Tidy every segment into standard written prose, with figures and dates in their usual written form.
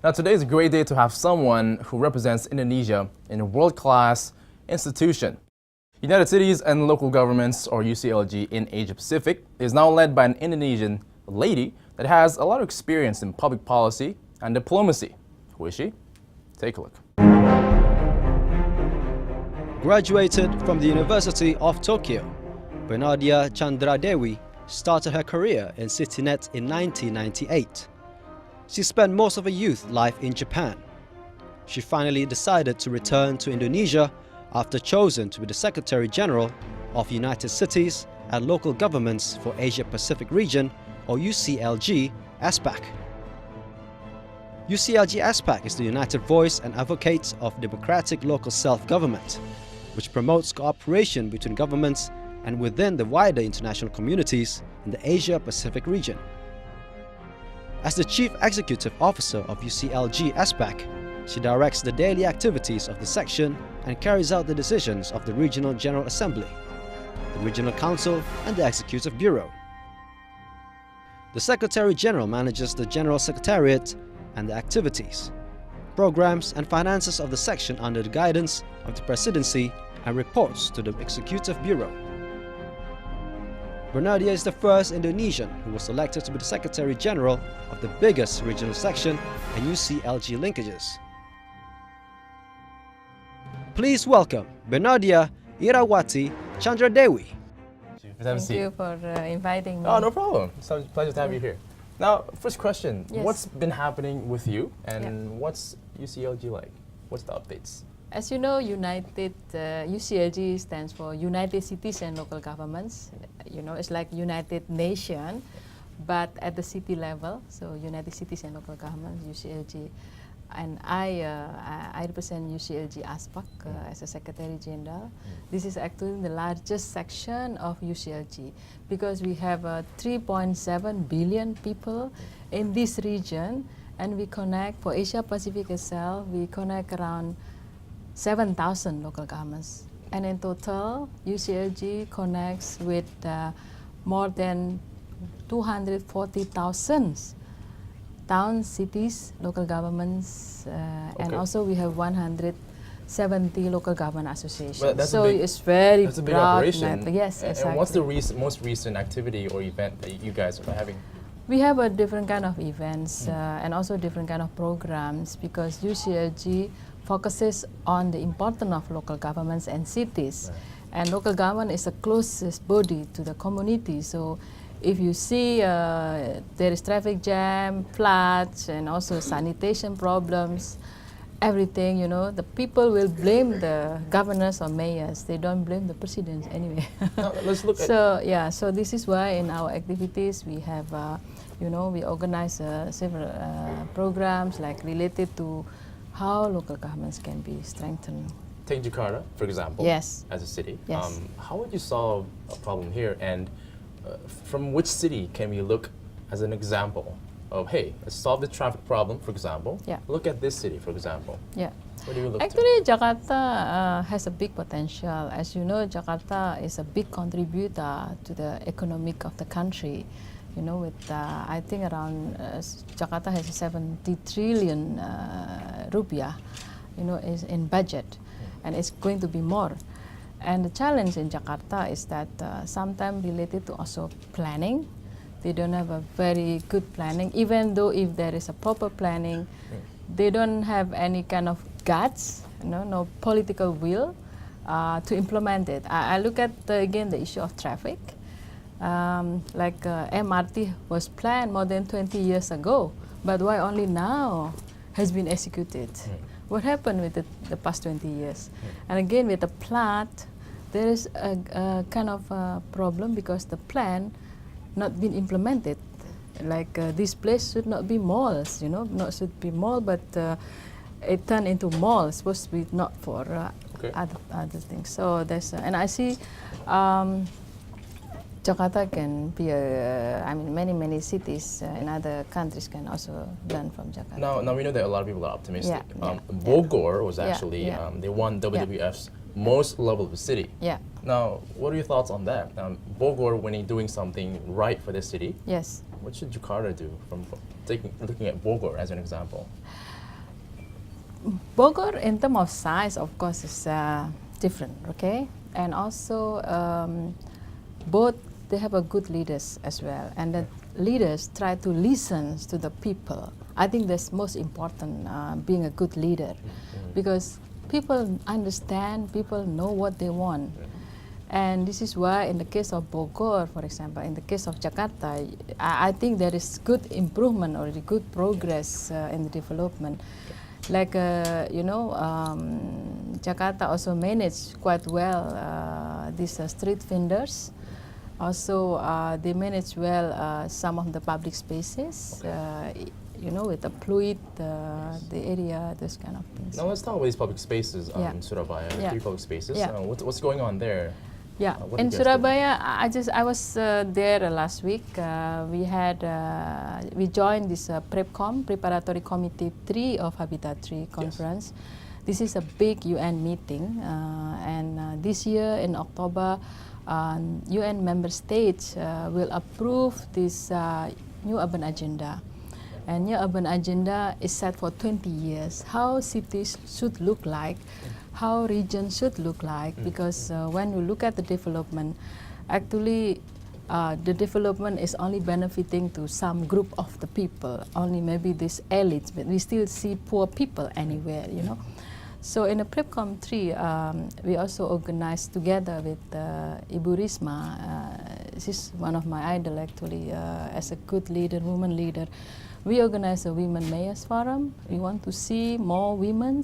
Now, today is a great day to have someone who represents Indonesia in a world-class institution. United Cities and Local Governments, or UCLG, in Asia Pacific is now led by an Indonesian lady that has a lot of experience in public policy and diplomacy. Who is she? Take a look. Graduated from the University of Tokyo, Bernardia Chandradewi started her career in CityNet in 1998. She spent most of her youth life in Japan. She finally decided to return to Indonesia after chosen to be the Secretary General of United Cities and Local Governments for Asia Pacific Region, or UCLG ASPAC. UCLG ASPAC is the united voice and advocate of democratic local self-government, which promotes cooperation between governments and within the wider international communities in the Asia Pacific region. As the Chief Executive Officer of UCLG ASPAC, she directs the daily activities of the section and carries out the decisions of the Regional General Assembly, the Regional Council, and the Executive Bureau. The Secretary General manages the General Secretariat and the activities, programs, and finances of the section under the guidance of the Presidency and reports to the Executive Bureau. Bernardia is the first Indonesian who was selected to be the Secretary General of the biggest regional section and UCLG linkages. Please welcome Bernardia Irawati Chandradewi. Thank you for inviting me. Oh, no problem. It's a pleasure to have you here. Now, first question, Yes. What's been happening with you and what's UCLG like? What's the updates? As you know, UCLG stands for United Cities and Local Governments. You know, it's like United Nation, but at the city level. So United Cities and Local Governments, UCLG. And I represent UCLG ASPAC as a Secretary General. This is actually the largest section of UCLG because we have 3.7 billion people in this region, and we connect, for Asia Pacific itself, we connect around 7,000 local governments. And in total, UCLG connects with more than 240,000 towns, cities, local governments, and also we have 170 local government associations. So it's very that's a big broad operation. Yes, exactly. And what's the most recent activity or event that you guys are having? We have a different kind of events and also different kind of programs because UCLG focuses on the importance of local governments and cities. Right. And local government is the closest body to the community. So if you see there is traffic jam, floods, and also sanitation problems, everything, you know, the people will blame the governors or mayors. They don't blame the presidents anyway. Now, let's look at so this is why in our activities we have, you know, we organize several programs like related to how local governments can be strengthened. Take Jakarta, for example, yes. as a city. Yes. How would you solve a problem here? And from which city can we look as an example of, hey, let's solve the traffic problem, for example. Yeah. Look at this city, for example. Yeah. What do you look Actually, Jakarta has a big potential. As you know, Jakarta is a big contributor to the economic of the country. You know, with I think around Jakarta has 70 trillion rupiah, you know, is in budget, and it's going to be more. And the challenge in Jakarta is that sometimes related to also planning. They don't have a very good planning. Even though if there is a proper planning, they don't have any kind of guts, you know, no political will to implement it. I look at, again, the issue of traffic. MRT was planned more than 20 years ago, but why only now has been executed? What happened with the past 20 years? And again, with the plot, there is a kind of problem because the plan not been implemented. Like this place should not be malls, you know, not should be mall, but it turned into malls, supposed to be not for other things. So there's, and I see Jakarta can be I mean, many cities in other countries can also learn from Jakarta. Now we know that a lot of people are optimistic. Yeah, Bogor was actually, they won WWF's most lovable city. Yeah. Now, what are your thoughts on that? Bogor, when doing something right for the city, yes. what should Jakarta do from looking at Bogor as an example? Bogor, in terms of size, of course, is different, okay? And also, both they have a good leaders as well, and the leaders try to listen to the people. I think that's most important, being a good leader, because people understand, people know what they want. And this is why in the case of Bogor, for example, in the case of Jakarta, I think there is good improvement already, good progress in the development. Like, Jakarta also managed quite well these street vendors. Also, they manage well some of the public spaces, with the fluid, the area, those kind of things. Now let's talk about these public spaces in Surabaya. 3 public spaces. What's going on there? Yeah, in Surabaya, I was there last week. We joined this PrepCom, Preparatory Committee 3 of Habitat 3 conference. Yes. This is a big UN meeting, and this year in October, UN member states will approve this new urban agenda. And new urban agenda is set for 20 years. How cities should look like, how regions should look like, because when you look at the development, actually the development is only benefiting to some group of the people, only maybe these elites, but we still see poor people anywhere, So in the PrepCom 3, we also organized together with Ibu Risma. She's one of my idols actually, as a good leader, woman leader. We organize a Women Mayors Forum. We want to see more women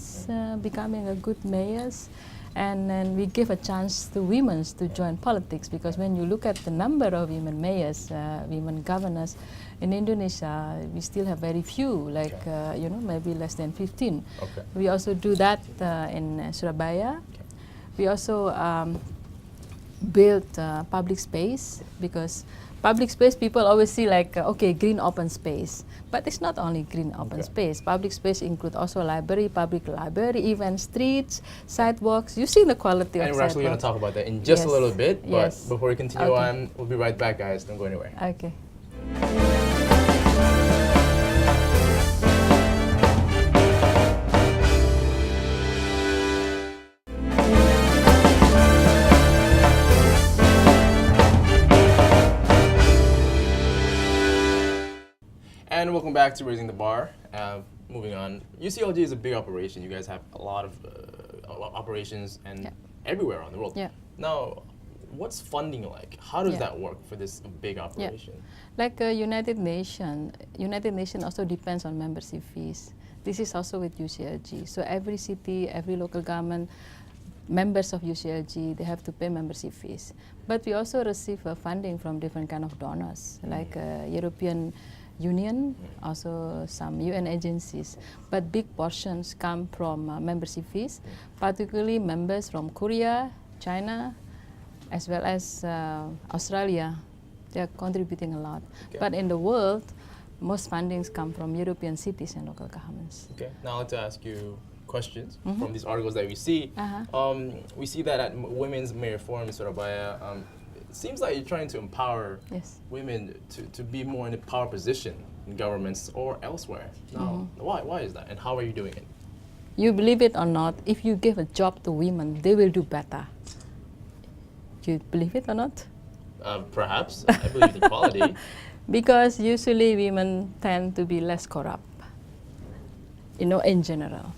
becoming a good mayors. And then we give a chance to women to join politics, because when you look at the number of women mayors, women governors, in Indonesia, we still have very few, like, maybe less than 15. Okay. We also do that in Surabaya. Okay. We also build public space, because public space, people always see like, green open space. But it's not only green open space. Public space include also library, public library, even streets, sidewalks. You see the quality of sidewalks. And we're actually going to talk about that in just a little bit. But before we continue on, we'll be right back, guys. Don't go anywhere. Okay. And welcome back to Raising the Bar. Moving on, UCLG is a big operation. You guys have a lot of operations and everywhere around the world. Yeah. Now, what's funding like? How does that work for this big operation? Like United Nations also depends on membership fees. This is also with UCLG. So every city, every local government, members of UCLG, they have to pay membership fees. But we also receive funding from different kind of donors, like European Union, also some UN agencies, but big portions come from membership fees, particularly members from Korea, China, as well as Australia. They are contributing a lot. Okay. But in the world, most fundings come from European cities and local governments. Okay, now I'd like to ask you questions from these articles that we see. We see that at Women's Mayor Forum in Surabaya, it seems like you're trying to empower women to be more in a power position in governments or elsewhere. Now, why is that, and how are you doing it? You believe it or not, if you give a job to women, they will do better. Do you believe it or not? Perhaps. I believe in equality. Because usually women tend to be less corrupt, in general.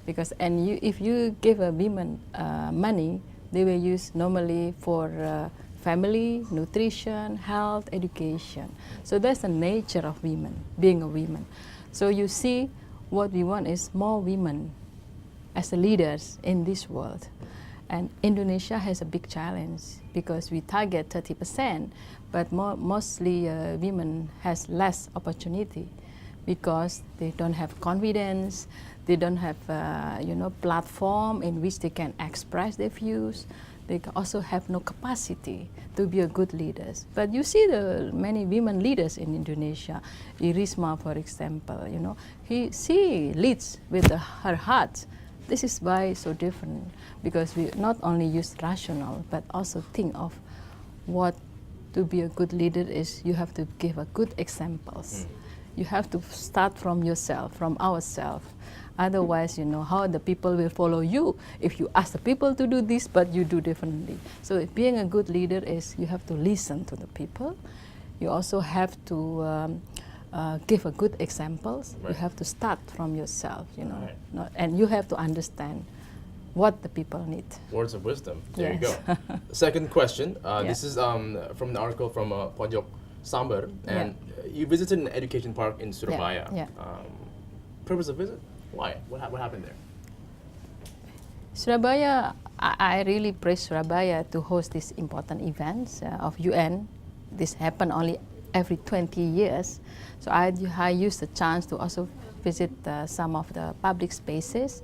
Because if you give a woman money, they will use normally for family, nutrition, health, education. So that's the nature of women, being a woman. So you see, what we want is more women as the leaders in this world. And Indonesia has a big challenge because we target 30%, but mostly women has less opportunity because they don't have confidence, they don't have platform in which they can express their views. They also have no capacity to be a good leaders. But you see the many women leaders in Indonesia. Irisma, for example, she leads with her heart. This is why it's so different, because we not only use rational, but also think of what to be a good leader is. You have to give a good examples. You have to start from yourself, from ourselves. Otherwise, you know, how the people will follow you if you ask the people to do this, but you do differently. So being a good leader is you have to listen to the people. You also have to give a good examples. Right. You have to start from yourself, you know, Right. and you have to understand what the people need. Words of wisdom. There you Yes. go. Second question. Yeah. This is from the article from Pojok Sambar, and you visited an education park in Surabaya. Yeah. Purpose of visit? Why? What happened there? Surabaya, I really praise Surabaya to host these important events of UN. This happen only every 20 years. So I used the chance to also visit some of the public spaces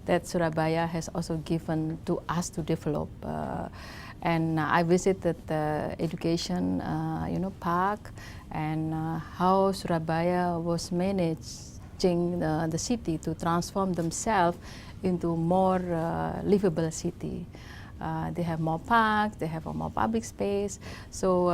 that Surabaya has also given to us to develop. And I visited the education, park, and how Surabaya was managing the city to transform themselves into more livable city. They have more parks, they have a more public space. So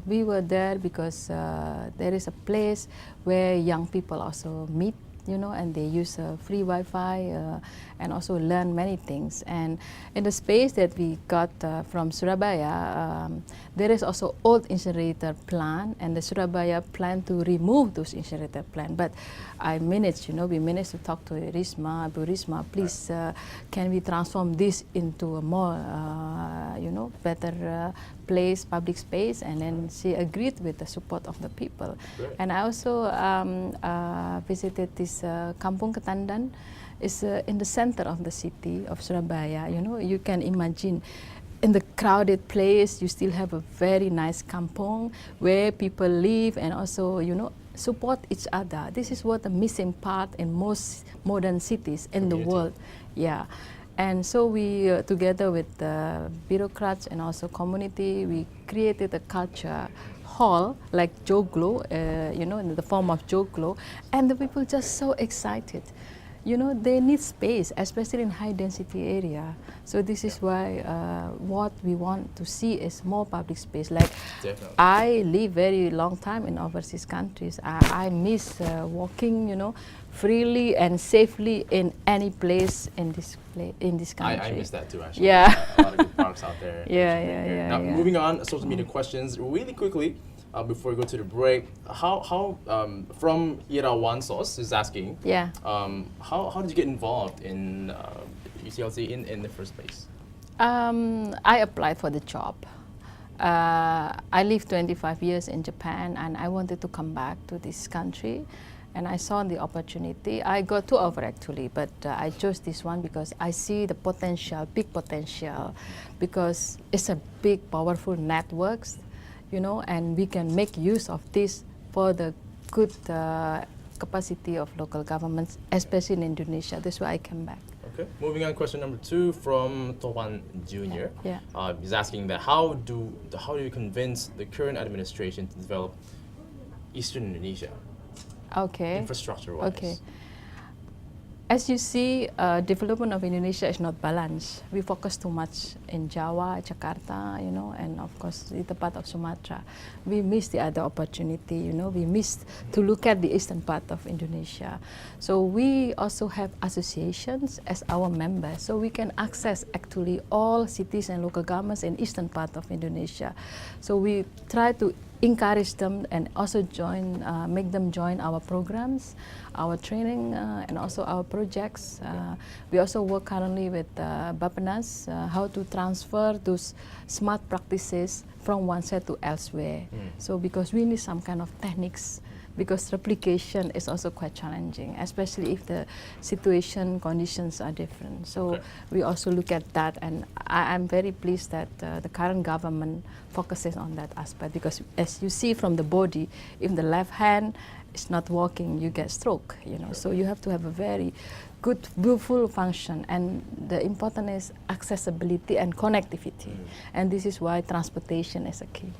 we were there because there is a place where young people also meet, you know, and they use free Wi-Fi and also learn many things. And in the space that we got from Surabaya, there is also old incinerator plant, and the Surabaya plan to remove those incinerator plant. But we managed to talk to Risma, Abu Risma, please, can we transform this into a more, better place, public space? And then she agreed with the support of the people. Great. And I also visited this Kampung Ketandan. It's in the center of the city of Surabaya. You know, you can imagine in the crowded place, you still have a very nice kampung where people live and also, support each other. This is what the missing part in most modern cities in the Community. world. Yeah. And so we, together with the bureaucrats and also community, we created a culture hall like Joglo, in the form of Joglo, and the people just so excited. You know, they need space, especially in high density area. So this is why what we want to see is more public space. Like, Definitely. I live very long time in overseas countries. I miss walking, freely and safely in any place in this country. I miss that too, actually. Yeah. A lot of good parks out there. Yeah. Now, moving on, social media questions really quickly before we go to the break. How from Irawan Sos is asking, Yeah. how did you get involved in UCLC in the first place? I applied for the job. I lived 25 years in Japan, and I wanted to come back to this country. And I saw the opportunity. I got 2 offers actually, but I chose this one because I see the potential, big potential, because it's a big, powerful networks, and we can make use of this for the good capacity of local governments, especially in Indonesia. That's why I came back. Okay. Moving on, question number 2 from Towan Jr. Yeah. He's asking that how do you convince the current administration to develop Eastern Indonesia Okay. infrastructure-wise? Okay. As you see, development of Indonesia is not balanced. We focus too much in Java, Jakarta, and of course, the part of Sumatra. We miss the other opportunity, we missed to look at the eastern part of Indonesia. So we also have associations as our members, so we can access actually all cities and local governments in eastern part of Indonesia. So we try to encourage them and also make them join our programs, our training, and also our projects. We also work currently with Bappenas, how to transfer those smart practices from one set to elsewhere. So because we need some kind of techniques, because replication is also quite challenging, especially if the situation, conditions are different. So we also look at that, and I'm very pleased that the current government focuses on that aspect, because as you see from the body, if the left hand is not working, you get stroke, So you have to have a very good, beautiful function, and the important is accessibility and connectivity. And this is why transportation is a key.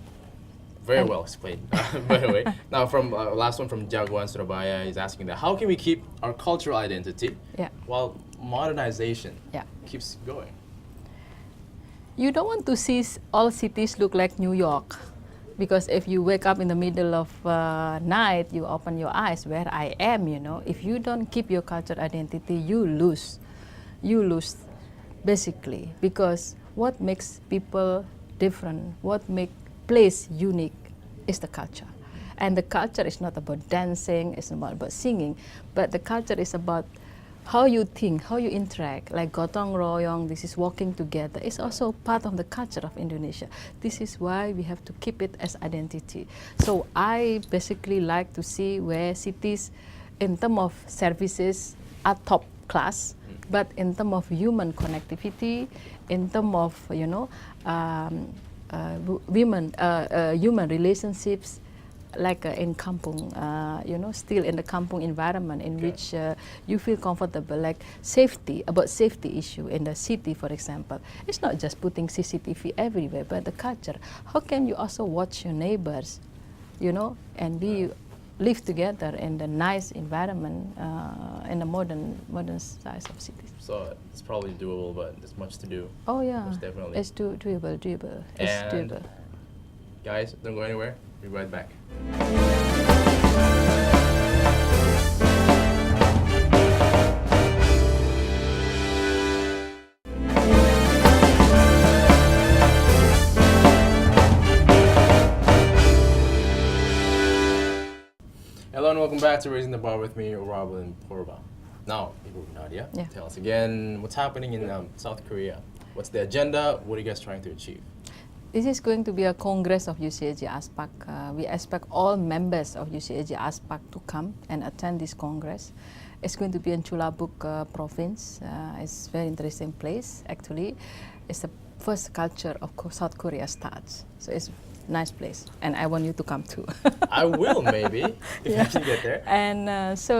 Very well explained, by the way. Now, from last one from Jaguan Surabaya is asking that how can we keep our cultural identity while modernization keeps going? You don't want to see all cities look like New York. Because if you wake up in the middle of night, you open your eyes, where I am, you know. If you don't keep your culture identity, you lose. You lose, basically. Because what makes people different, what makes place unique is the culture. And the culture is not about dancing, it's not about singing, but the culture is about how you think, how you interact, like gotong royong, this is walking together. It's also part of the culture of Indonesia. This is why we have to keep it as identity. So I basically like to see where cities, in terms of services, are top class, but in terms of human connectivity, in terms of, you know, human relationships, like in kampung, you know, still in the kampung environment in which you feel comfortable, like safety, about safety issue in the city, for example. It's not just putting CCTV everywhere, but the culture. How can you also watch your neighbors, you know, and live together in the nice environment in the modern size of cities? So it's probably doable, but there's much to do. Oh yeah, Most definitely. it's doable. It's And doable. guys, don't go anywhere. Be right back. Hello and welcome back to Raising the Bar with me, Robin Porba. Now, Nadia, Yeah. tell us again what's happening in South Korea. What's the agenda? What are you guys trying to achieve? This is going to be a congress of UCAG ASPAC. We expect all members of UCAG ASPAC to come and attend this congress. It's going to be in Chulabuk province. It's a very interesting place, actually. It's the first culture of South Korea starts. So it's a nice place, and I want you to come too. I will, maybe, if you can get there. And so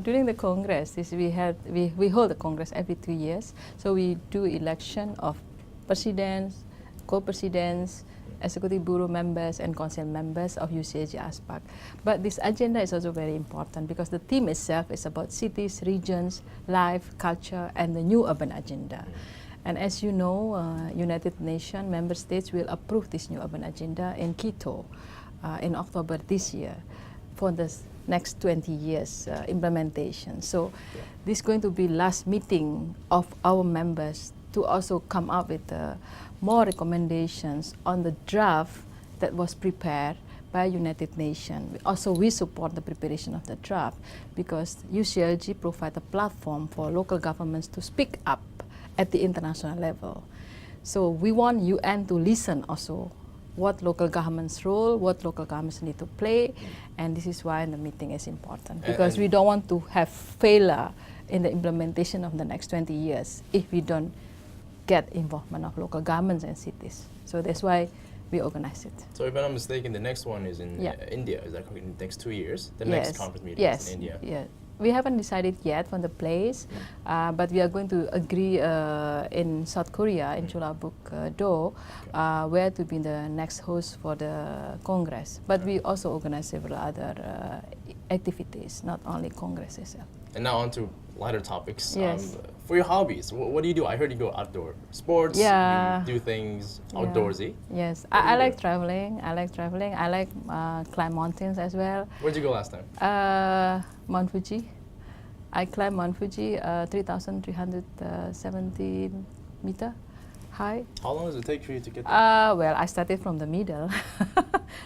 during the congress, we hold the congress every 2 years. So we do election of presidents, co-presidents, executive bureau members, and council members of UCAG ASPAC. But this agenda is also very important because the theme itself is about cities, regions, life, culture, and the new urban agenda. And as you know, United Nations member states will approve this new urban agenda in Quito in October this year for the next 20 years implementation. So this is going to be last meeting of our members to also come up with more recommendations on the draft that was prepared by United Nations. Also, we support the preparation of the draft because UCLG provides a platform for local governments to speak up at the international level. So we want UN to listen also what local governments' role, what local governments need to play, and this is why the meeting is important because we don't want to have failure in the implementation of the next 20 years if we don't get involvement of local governments and cities. So that's why we organize it. So if I'm not mistaken, the next one is in India. Is that correct? In the next 2 years? The next conference meeting is in India? Yes. We haven't decided yet on the place, but we are going to agree in South Korea, in Chulabuk-do, where to be the next host for the Congress. But we also organize several other activities, not only Congress itself. And now on to lighter topics. Yes. For your hobbies, what do you do? I heard you go outdoor sports, Yeah. you do things Yeah. outdoorsy. Yes, What do I you like do? traveling. I like climb mountains as well. Where'd you go last time? Mount Fuji. I climbed Mount Fuji, 3,370 meter high. How long does it take for you to get there? Well, I started from the middle,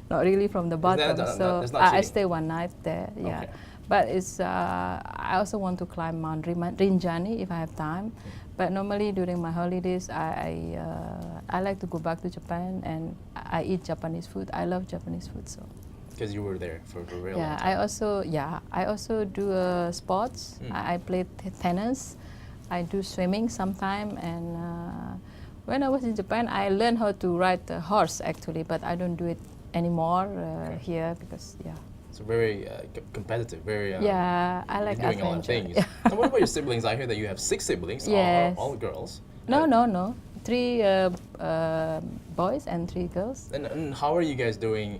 not really from the bottom. that's not I cheating? stay one night there. Yeah, Okay. but it's. I also want to climb Mount Rinjani if I have time. But normally during my holidays, I like to go back to Japan and I eat Japanese food. I love Japanese food, so. Because you were there for a real long Yeah, time. I also do sports. I play tennis. I do swimming sometime, and when I was in Japan, I learned how to ride a horse actually, but I don't do it anymore here because So very competitive, very yeah, I like you're doing a lot of adventure. things. Now, what about your siblings? I hear that you have 6 siblings, Yes. all girls. No, 3 boys and 3 girls. And how are you guys doing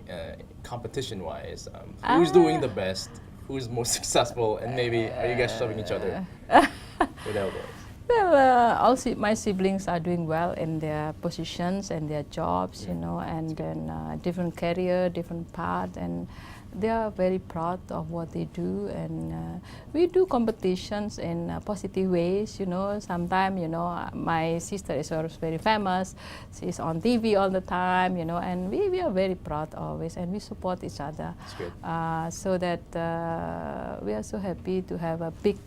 competition-wise? Who's doing the best? Who's more successful? And maybe are you guys shoving each other with elbows? Well, my siblings are doing well in their positions and their jobs, you know, and then different career, different path, and they are very proud of what they do. And we do competitions in positive ways, you know. Sometimes, you know, my sister is also very famous. She's on TV all the time, you know, and we are very proud always, and we support each other. That's good. So that we are so happy to have a big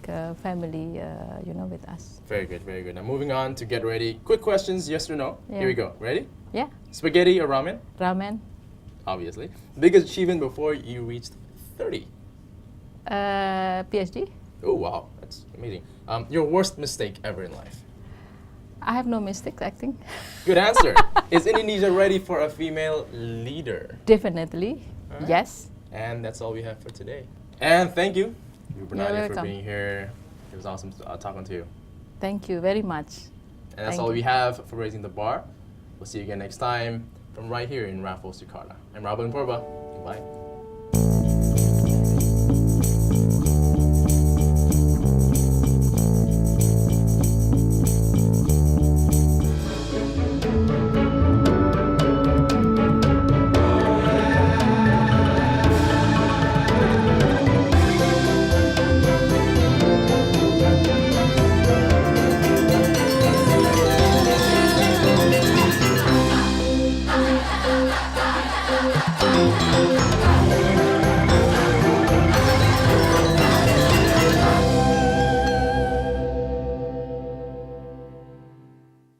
family, you know, with us. Very good, very good. Now moving on to get ready. Quick questions, yes or no. Yeah. Here we go. Ready? Yeah, Spaghetti or ramen? ramen. Obviously. Biggest achievement before you reached 30? PhD. Oh, wow. That's amazing. Your worst mistake ever in life? I have no mistakes, I think. Good answer. Is Indonesia ready for a female leader? Definitely, Alright. yes. And that's all we have for today. And thank you, Bernardia, for welcome. being here. It was awesome talking to you. Thank you very much. And that's Thank all you. we have for Raising the Bar. We'll see you again next time from right here in Raffles, Jakarta. I'm Robin Purba. Goodbye.